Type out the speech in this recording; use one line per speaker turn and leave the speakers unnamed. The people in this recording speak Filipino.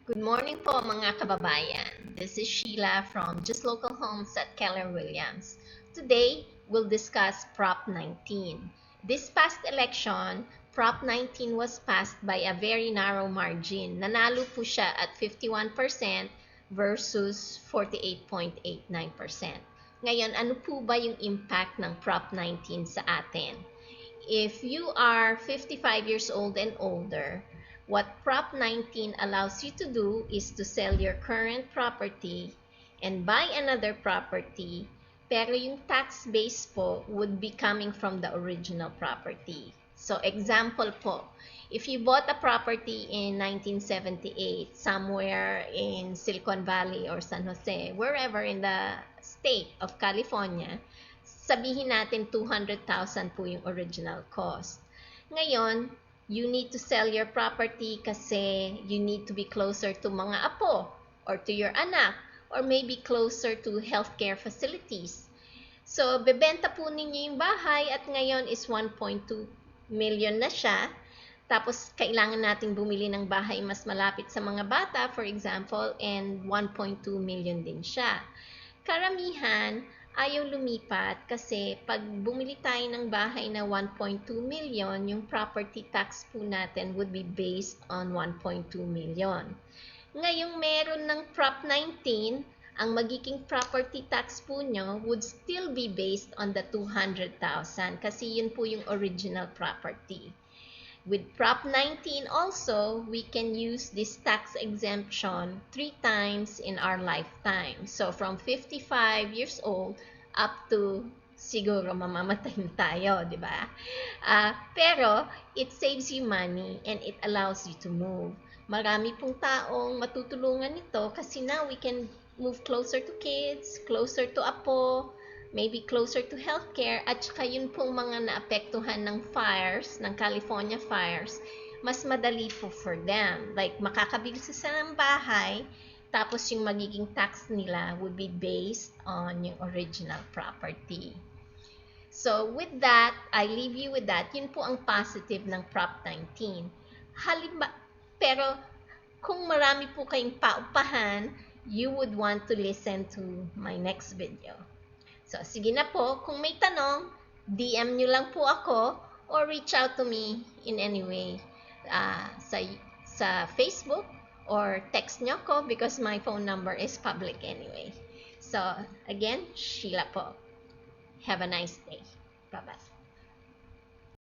Good morning po mga kababayan. This is Sheila from Just Local Homes at Keller Williams. Today, we'll discuss Prop 19. This past election, Prop 19 was passed by a very narrow margin. Nanalo po siya at 51% versus 48.89%. Ngayon, ano po ba yung impact ng Prop 19 sa atin? If you are 55 years old and older, what Prop 19 allows you to do is to sell your current property and buy another property, pero yung tax base po would be coming from the original property. So example po, if you bought a property in 1978 somewhere in Silicon Valley or San Jose, wherever in the state of California, sabihin natin 200,000 po yung original cost. Ngayon, you need to sell your property kasi you need to be closer to mga apo or to your anak or maybe closer to healthcare facilities. So, bebenta po ninyo yung bahay at ngayon is 1.2 million na siya. Tapos, kailangan natin bumili ng bahay mas malapit sa mga bata, for example, and 1.2 million din siya. Karamihan, ayaw lumipat kasi pag bumili tayo ng bahay na 1.2 million, yung property tax po natin would be based on 1.2 million. Ngayong meron ng Prop 19, ang magiging property tax po nyo would still be based on the 200,000 kasi yun po yung original property. With Prop 19 also, we can use this tax exemption 3 times in our lifetime. So from 55 years old up to siguro mamamatay na tayo, di ba? Pero it saves you money and it allows you to move. Marami pong taong matutulungan nito kasi now we can move closer to kids, closer to apo, maybe closer to healthcare, at saka yun pong mga naapektuhan ng fires, ng California fires, mas madali po for them. Like, makakabili sila ng bahay, tapos yung magiging tax nila would be based on yung original property. So, with that, I leave you with that. Yun po ang positive ng Prop 19. Pero, kung marami po kayong paupahan, you would want to listen to my next video. So, sige na po. Kung may tanong, DM nyo lang po ako or reach out to me in any way sa Facebook or text nyo ko because my phone number is public anyway. So, again, Sheila po. Have a nice day. Bye-bye.